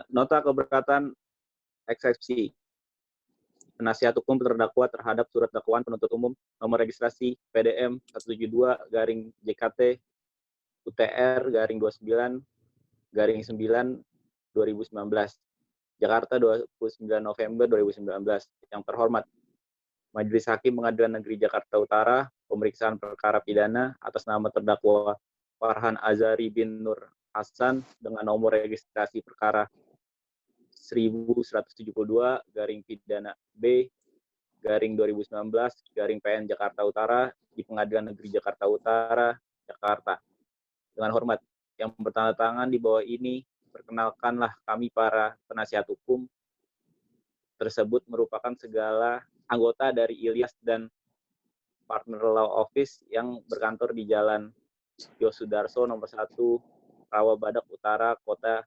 Nota keberatan eksepsi. Penasihat hukum terdakwa terhadap surat dakwaan penuntut umum nomor registrasi PDM 172-JKT UTR 29 9 2019 Jakarta 29 November 2019. Yang terhormat, Majelis Hakim Pengadilan Negeri Jakarta Utara, pemeriksaan perkara pidana atas nama terdakwa Farhan Azhari bin Nur Hasan dengan nomor registrasi perkara 1172 pidana B 2019 PN Jakarta Utara di Pengadilan Negeri Jakarta Utara, Jakarta. Dengan hormat, yang bertanda tangan di bawah ini, perkenalkanlah kami para penasihat hukum tersebut merupakan segala anggota dari Ilyas dan Partner Law Office yang berkantor di Jalan Yosudarso nomor 1 Rawabadak Utara, Kota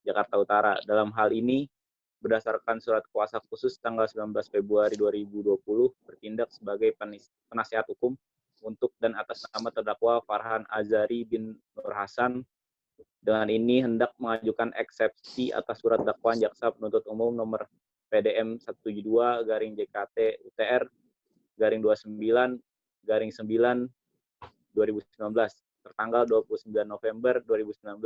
Jakarta Utara. Dalam hal ini, berdasarkan surat kuasa khusus tanggal 19 Februari 2020, bertindak sebagai penasihat hukum untuk dan atas nama terdakwa Farhan Azhari bin Nur Hasan. Dengan ini hendak mengajukan eksepsi atas surat dakwaan jaksa penuntut umum nomor PDM 172-JKT UTR 29 9 2019 tertanggal 29 November 2019.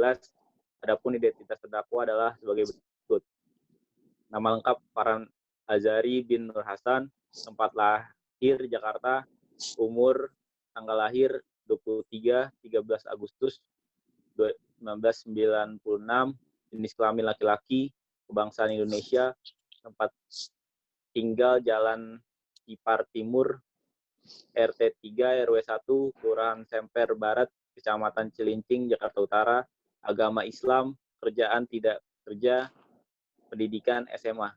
Adapun identitas terdakwa adalah sebagai berikut. Nama lengkap Farhan Azhari bin Nur Hasan, tempat lahir Jakarta, umur tanggal lahir 13 Agustus 1996, jenis kelamin laki-laki, kebangsaan Indonesia, tempat tinggal Jalan Ipar Timur, RT 3 RW 1, Kelurahan Semper Barat, Kecamatan Cilincing, Jakarta Utara, agama Islam, kerjaan tidak kerja, pendidikan SMA.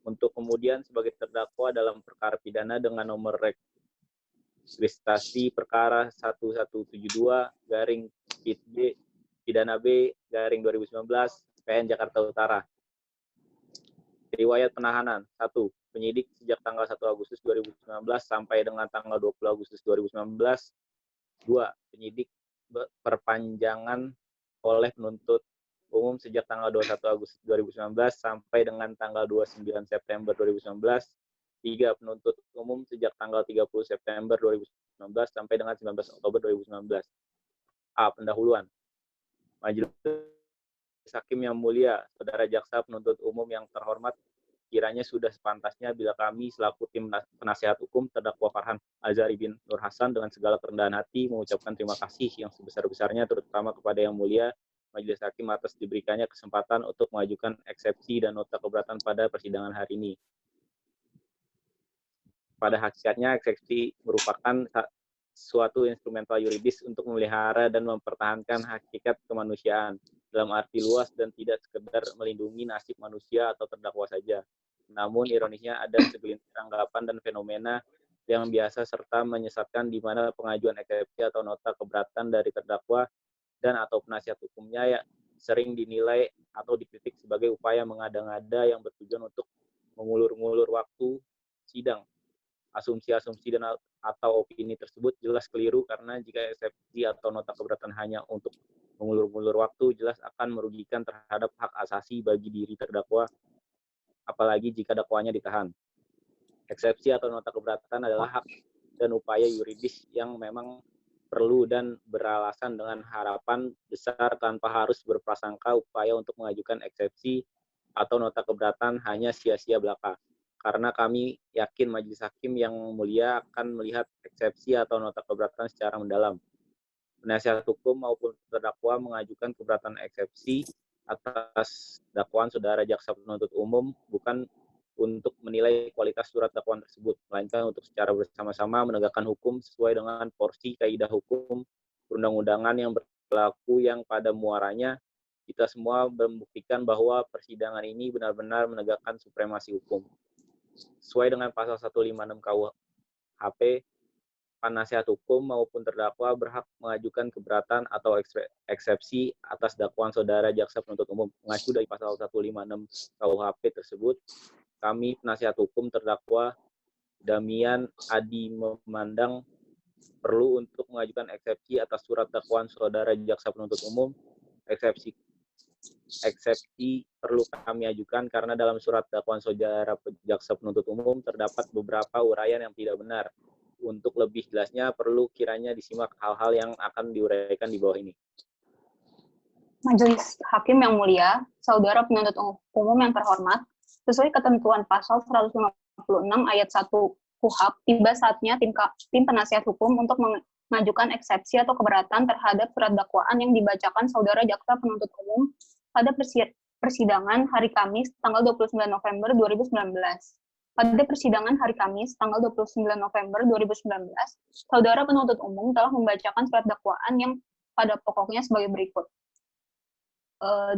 Untuk kemudian sebagai terdakwa dalam perkara pidana dengan nomor registrasi perkara 1172-PID pidana B 2019 PN Jakarta Utara. Riwayat penahanan. 1. Penyidik sejak tanggal 1 Agustus 2019 sampai dengan tanggal 20 Agustus 2019. 2. Penyidik perpanjangan oleh penuntut umum sejak tanggal 21 Agustus 2019 sampai dengan tanggal 29 September 2019. 3. Penuntut umum sejak tanggal 30 September 2019 sampai dengan 19 Oktober 2019. A. Pendahuluan. Majelis Hakim yang mulia, saudara jaksa penuntut umum yang terhormat, kiranya sudah sepantasnya bila kami selaku tim penasihat hukum terdakwa Farhan Azhari bin Nur Hasan dengan segala kerendahan hati mengucapkan terima kasih yang sebesar-besarnya terutama kepada yang mulia Majelis Hakim atas diberikannya kesempatan untuk mengajukan eksepsi dan nota keberatan pada persidangan hari ini. Pada hakikatnya, eksepsi merupakan suatu instrumental yuridis untuk memelihara dan mempertahankan hakikat kemanusiaan dalam arti luas dan tidak sekedar melindungi nasib manusia atau terdakwa saja. Namun ironisnya ada segelintir anggapan dan fenomena yang biasa serta menyesatkan di mana pengajuan eksepsi atau nota keberatan dari terdakwa dan atau penasihat hukumnya ya sering dinilai atau dikritik sebagai upaya mengada-ngada yang bertujuan untuk mengulur-ngulur waktu sidang. Asumsi-asumsi dan atau opini tersebut jelas keliru karena jika eksepsi atau nota keberatan hanya untuk mengulur-ngulur waktu jelas akan merugikan terhadap hak asasi bagi diri terdakwa apalagi jika dakwanya ditahan. Eksepsi atau nota keberatan adalah hak dan upaya yuridis yang memang perlu dan beralasan dengan harapan besar tanpa harus berprasangka upaya untuk mengajukan eksepsi atau nota keberatan hanya sia-sia belaka. Karena kami yakin Majelis Hakim yang mulia akan melihat eksepsi atau nota keberatan secara mendalam. Penasihat hukum maupun terdakwa mengajukan keberatan eksepsi atas dakwaan saudara jaksa penuntut umum bukan untuk menilai kualitas surat dakwaan tersebut, melainkan untuk secara bersama-sama menegakkan hukum sesuai dengan porsi kaidah hukum perundang-undangan yang berlaku yang pada muaranya kita semua membuktikan bahwa persidangan ini benar-benar menegakkan supremasi hukum. Sesuai dengan pasal 156 KUHP, penasihat hukum maupun terdakwa berhak mengajukan keberatan atau eksepsi atas dakwaan saudara jaksa penuntut umum. Mengacu dari pasal 156 KUHP tersebut, kami penasihat hukum terdakwa Damian Adi memandang perlu untuk mengajukan eksepsi atas surat dakwaan saudara jaksa penuntut umum. Eksepsi eksepsi perlu kami ajukan karena dalam surat dakwaan saudara jaksa penuntut umum terdapat beberapa uraian yang tidak benar. Untuk lebih jelasnya perlu kiranya disimak hal-hal yang akan diuraikan di bawah ini. Majelis Hakim yang mulia, saudara penuntut umum yang terhormat, sesuai ketentuan pasal 156 ayat 1 KUHP, tiba saatnya tim penasihat hukum untuk mengajukan eksepsi atau keberatan terhadap surat dakwaan yang dibacakan saudara jaksa penuntut umum pada persidangan hari Kamis tanggal 29 November 2019. Pada persidangan hari Kamis tanggal 29 November 2019, saudara penuntut umum telah membacakan surat dakwaan yang pada pokoknya sebagai berikut.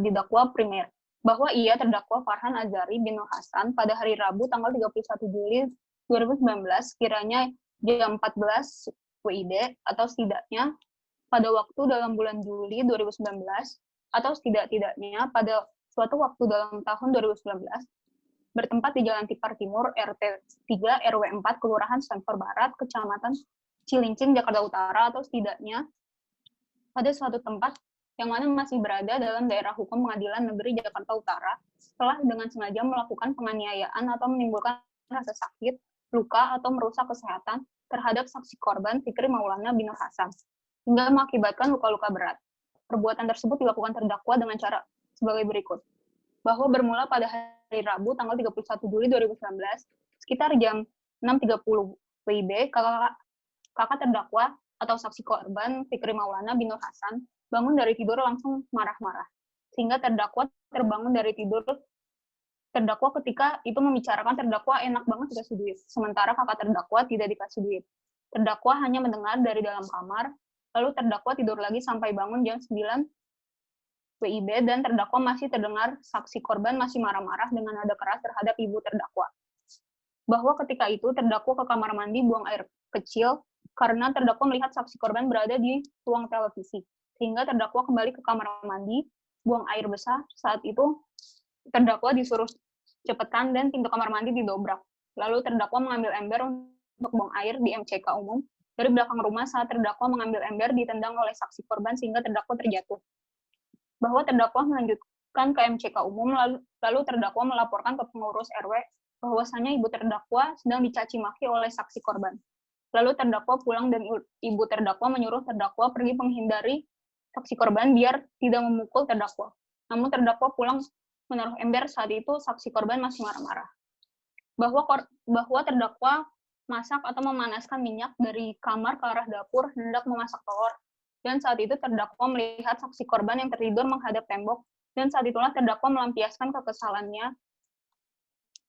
Didakwa primer bahwa ia terdakwa Farhan Azhari bin Nur Hasan pada hari Rabu tanggal 31 Juli 2019 kiranya jam 14 WIB atau setidaknya pada waktu dalam bulan Juli 2019 atau setidak-tidaknya pada suatu waktu dalam tahun 2019 bertempat di Jalan Tipar Timur, RT 3, RW 4, Kelurahan Stanford Barat, Kecamatan Cilincing, Jakarta Utara, atau setidaknya pada suatu tempat yang mana masih berada dalam daerah hukum Pengadilan Negeri Jakarta Utara, telah dengan sengaja melakukan penganiayaan atau menimbulkan rasa sakit, luka, atau merusak kesehatan terhadap saksi korban Fikri Maulana bin Nur Hasan, hingga mengakibatkan luka-luka berat. Perbuatan tersebut dilakukan terdakwa dengan cara sebagai berikut. Bahwa bermula pada hari Rabu tanggal 31 Juli 2019 sekitar jam 6.30 WIB, kakak terdakwa atau saksi korban Fikri Maulana bin Nur Hasan bangun dari tidur langsung marah-marah, sehingga terdakwa terbangun dari tidur. Terdakwa ketika itu membicarakan terdakwa enak banget dikasih duit, sementara kakak terdakwa tidak dikasih duit. Terdakwa hanya mendengar dari dalam kamar, lalu terdakwa tidur lagi sampai bangun jam 9 WIB, dan terdakwa masih terdengar saksi korban masih marah-marah dengan nada keras terhadap ibu terdakwa. Bahwa ketika itu terdakwa ke kamar mandi buang air kecil karena terdakwa melihat saksi korban berada di ruang televisi, sehingga terdakwa kembali ke kamar mandi buang air besar. Saat itu terdakwa disuruh cepetan dan pintu kamar mandi didobrak. Lalu terdakwa mengambil ember untuk buang air di MCK umum dari belakang rumah. Saat terdakwa mengambil ember ditendang oleh saksi korban sehingga terdakwa terjatuh. Bahwa terdakwa melanjutkan ke MCK umum, lalu terdakwa melaporkan ke pengurus RW bahwasanya ibu terdakwa sedang dicaci maki oleh saksi korban. Lalu terdakwa pulang dan ibu terdakwa menyuruh terdakwa pergi menghindari saksi korban biar tidak memukul terdakwa. Namun terdakwa pulang menaruh ember. Saat itu saksi korban masih marah-marah. Bahwa terdakwa masak atau memanaskan minyak dari kamar ke arah dapur hendak memasak telur. Dan saat itu terdakwa melihat saksi korban yang tertidur menghadap tembok, dan saat itulah terdakwa melampiaskan kekesalannya,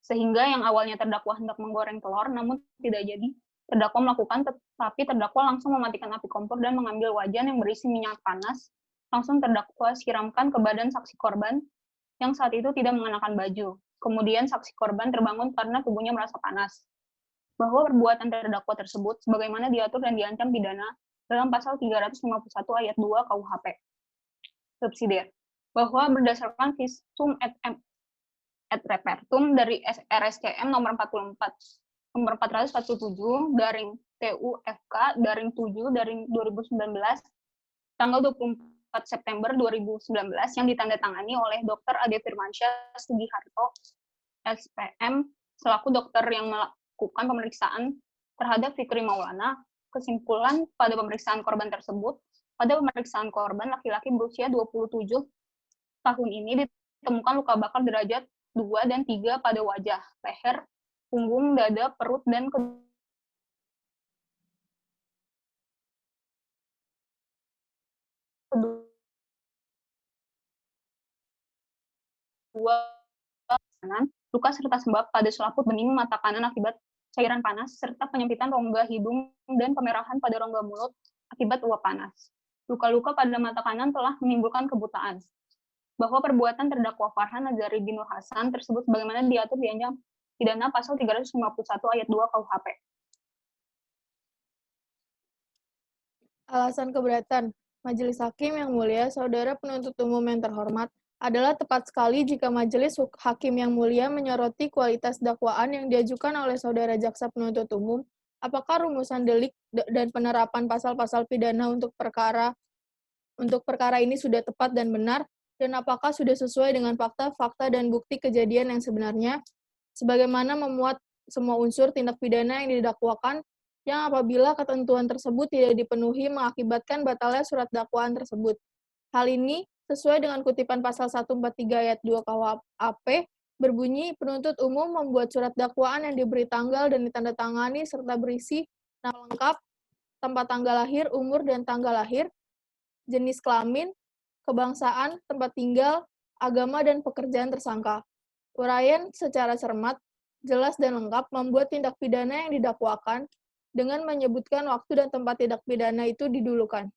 sehingga yang awalnya terdakwa hendak menggoreng telur, namun tidak jadi terdakwa melakukan, tetapi terdakwa langsung mematikan api kompor dan mengambil wajan yang berisi minyak panas, langsung terdakwa siramkan ke badan saksi korban yang saat itu tidak mengenakan baju. Kemudian saksi korban terbangun karena tubuhnya merasa panas. Bahwa perbuatan terdakwa tersebut sebagaimana diatur dan diancam pidana dalam pasal 351 ayat 2 KUHP. Subsidiar. Bahwa berdasarkan visum et repertum dari RSCM nomor 447 garing TUFK garing 7 garing 2019 tanggal 24 September 2019 yang ditandatangani oleh Dr. Ade Firmansyah Sugiharto SPM selaku dokter yang melakukan pemeriksaan terhadap Fikri Maulana. Kesimpulan pada pemeriksaan korban tersebut, pada pemeriksaan korban laki-laki berusia 27 tahun ini ditemukan luka bakar derajat 2 dan 3 pada wajah, leher, punggung, dada, perut, dan kedua kanan, luka serta sembab pada selaput bening mata kanan akibat cairan panas, serta penyempitan rongga hidung dan kemerahan pada rongga mulut akibat uap panas. Luka-luka pada mata kanan telah menimbulkan kebutaan. Bahwa perbuatan terdakwa Farhan Azhari bin Nur Hasan tersebut sebagaimana diatur di ancam pidana pasal 351 ayat 2 KUHP. Alasan keberatan. Majelis Hakim yang mulia, saudara penuntut umum yang terhormat, adalah tepat sekali jika Majelis Hakim yang mulia menyoroti kualitas dakwaan yang diajukan oleh saudara jaksa penuntut umum, apakah rumusan delik dan penerapan pasal-pasal pidana untuk perkara ini sudah tepat dan benar, dan apakah sudah sesuai dengan fakta-fakta dan bukti kejadian yang sebenarnya, sebagaimana memuat semua unsur tindak pidana yang didakwakan, yang apabila ketentuan tersebut tidak dipenuhi mengakibatkan batalnya surat dakwaan tersebut. Hal ini sesuai dengan kutipan pasal 143 ayat 2 KUHP berbunyi, penuntut umum membuat surat dakwaan yang diberi tanggal dan ditandatangani serta berisi nama lengkap, tempat tanggal lahir, umur dan tanggal lahir, jenis kelamin, kebangsaan, tempat tinggal, agama, dan pekerjaan tersangka. Uraian secara cermat, jelas dan lengkap membuat tindak pidana yang didakwakan dengan menyebutkan waktu dan tempat tindak pidana itu didulukan.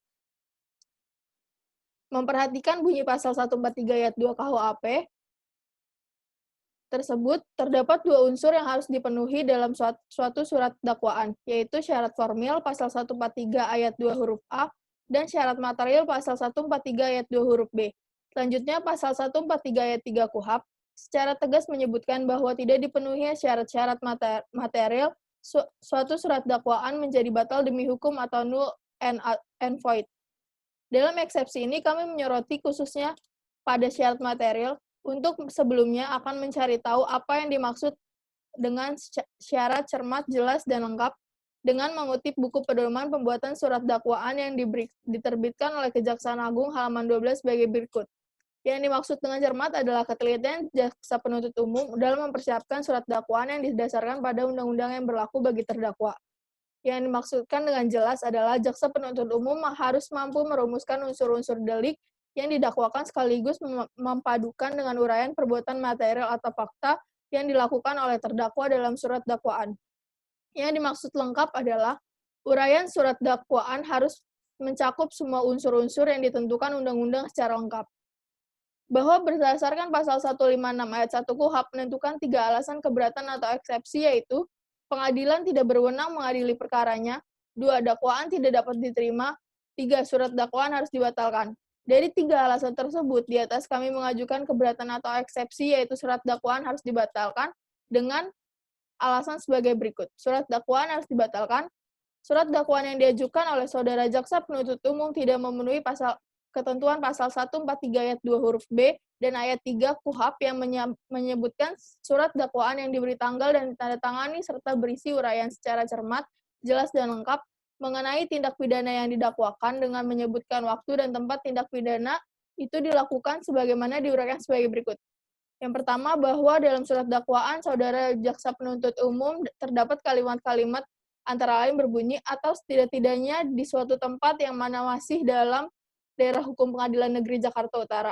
Memperhatikan bunyi pasal 143 ayat 2 KUHP tersebut, terdapat dua unsur yang harus dipenuhi dalam suatu surat dakwaan, yaitu syarat formil pasal 143 ayat 2 huruf A dan syarat material pasal 143 ayat 2 huruf B. Selanjutnya, pasal 143 ayat 3 KUHP secara tegas menyebutkan bahwa tidak dipenuhi syarat-syarat material, suatu surat dakwaan menjadi batal demi hukum atau null and void. Dalam eksepsi ini, kami menyoroti khususnya pada syarat material, untuk sebelumnya akan mencari tahu apa yang dimaksud dengan syarat cermat, jelas, dan lengkap, dengan mengutip buku pedoman pembuatan surat dakwaan yang diterbitkan oleh Kejaksaan Agung halaman 12 sebagai berikut. Yang dimaksud dengan cermat adalah ketelitian jaksa penuntut umum dalam mempersiapkan surat dakwaan yang didasarkan pada undang-undang yang berlaku bagi terdakwa. Yang dimaksudkan dengan jelas adalah jaksa penuntut umum harus mampu merumuskan unsur-unsur delik yang didakwakan sekaligus memadukan dengan uraian perbuatan material atau fakta yang dilakukan oleh terdakwa dalam surat dakwaan. Yang dimaksud lengkap adalah uraian surat dakwaan harus mencakup semua unsur-unsur yang ditentukan undang-undang secara lengkap. Bahwa berdasarkan pasal 156 ayat 1 KUHP menentukan 3 alasan keberatan atau eksepsi, yaitu pengadilan tidak berwenang mengadili perkaranya, 2 dakwaan tidak dapat diterima, 3 surat dakwaan harus dibatalkan. Dari 3 alasan tersebut, di atas kami mengajukan keberatan atau eksepsi, yaitu surat dakwaan harus dibatalkan dengan alasan sebagai berikut. Surat dakwaan harus dibatalkan. Surat dakwaan yang diajukan oleh saudara jaksa penuntut umum tidak memenuhi ketentuan pasal 143 ayat 2 huruf B dan ayat 3 KUHP yang menyebutkan surat dakwaan yang diberi tanggal dan ditandatangani serta berisi uraian secara cermat, jelas, dan lengkap mengenai tindak pidana yang didakwakan dengan menyebutkan waktu dan tempat tindak pidana itu dilakukan sebagaimana diuraikan sebagai berikut. Yang pertama, bahwa dalam surat dakwaan saudara jaksa penuntut umum terdapat kalimat-kalimat antara lain berbunyi atau setidak-tidaknya di suatu tempat yang mana masih dalam daerah hukum Pengadilan Negeri Jakarta Utara.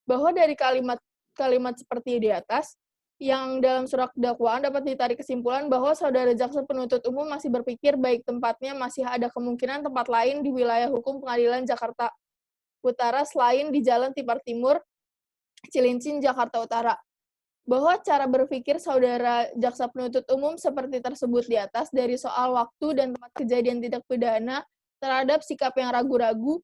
Bahwa dari kalimat-kalimat seperti di atas, yang dalam surat dakwaan dapat ditarik kesimpulan bahwa saudara jaksa penuntut umum masih berpikir baik tempatnya masih ada kemungkinan tempat lain di wilayah hukum Pengadilan Jakarta Utara selain di Jalan Tipar Timur, Cilincing, Jakarta Utara. Bahwa cara berpikir saudara jaksa penuntut umum seperti tersebut di atas dari soal waktu dan tempat kejadian tindak pidana terhadap sikap yang ragu-ragu,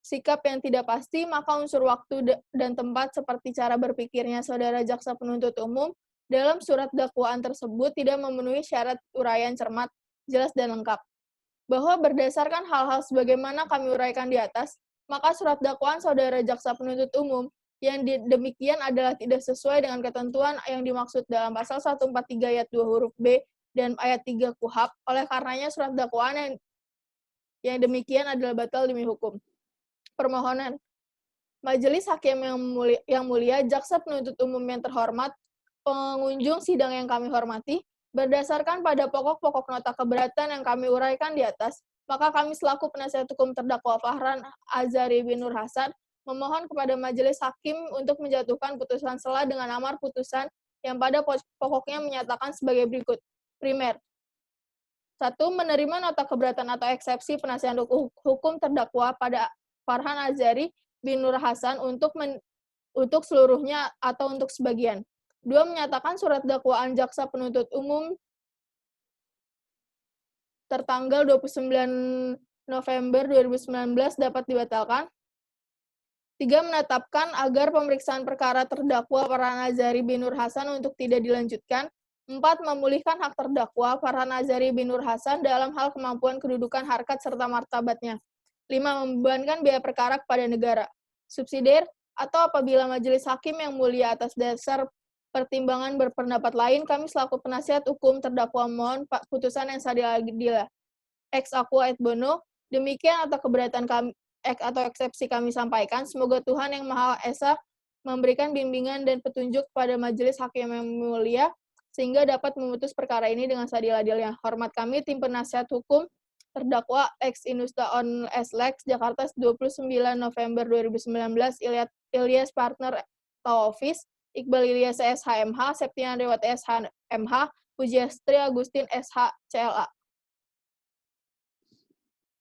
sikap yang tidak pasti, maka unsur waktu dan tempat seperti cara berpikirnya saudara jaksa penuntut umum dalam surat dakwaan tersebut tidak memenuhi syarat uraian cermat, jelas, dan lengkap. Bahwa berdasarkan hal-hal sebagaimana kami uraikan di atas, maka surat dakwaan saudara jaksa penuntut umum yang demikian adalah tidak sesuai dengan ketentuan yang dimaksud dalam pasal 143 ayat 2 huruf B dan ayat 3 KUHP. Oleh karenanya surat dakwaan yang demikian adalah batal demi hukum. Permohonan. Majelis Hakim yang mulia, jaksa penuntut umum yang terhormat, pengunjung sidang yang kami hormati, berdasarkan pada pokok-pokok nota keberatan yang kami uraikan di atas, maka kami selaku penasihat hukum terdakwa Fahran Azari bin Nur Hasan memohon kepada Majelis Hakim untuk menjatuhkan putusan sela dengan amar putusan yang pada pokoknya menyatakan sebagai berikut. Primer. 1. Menerima nota keberatan atau eksepsi penasihat hukum terdakwa pada Farhan Azari bin Nur Hasan untuk seluruhnya atau untuk sebagian. 2. Menyatakan surat dakwaan jaksa penuntut umum tertanggal 29 November 2019 dapat dibatalkan. 3. Menetapkan agar pemeriksaan perkara terdakwa Farhan Azari bin Nur Hasan untuk tidak dilanjutkan. 4. Memulihkan hak terdakwa Farhan Azari bin Nur Hasan dalam hal kemampuan kedudukan harkat serta martabatnya. 5. Membebankan biaya perkara kepada negara. Subsidiar, atau apabila majelis hakim yang mulia atas dasar pertimbangan berpendapat lain, kami selaku penasihat hukum terdakwa mohon putusan yang seadil-adilnya. Ex aqua et bono, demikian atau keberatan kami atau eksepsi kami sampaikan. Semoga Tuhan yang Maha Esa memberikan bimbingan dan petunjuk kepada majelis hakim yang mulia sehingga dapat memutus perkara ini dengan seadil-adilnya. Hormat kami, tim penasihat hukum terdakwa ex Inusta on S-Lex, Jakarta, 29 November 2019, Ilyas Partner Law Office, Iqbal Ilyas SHMH, Septian Dewat SHMH, Pujiastri Agustin SH CLA.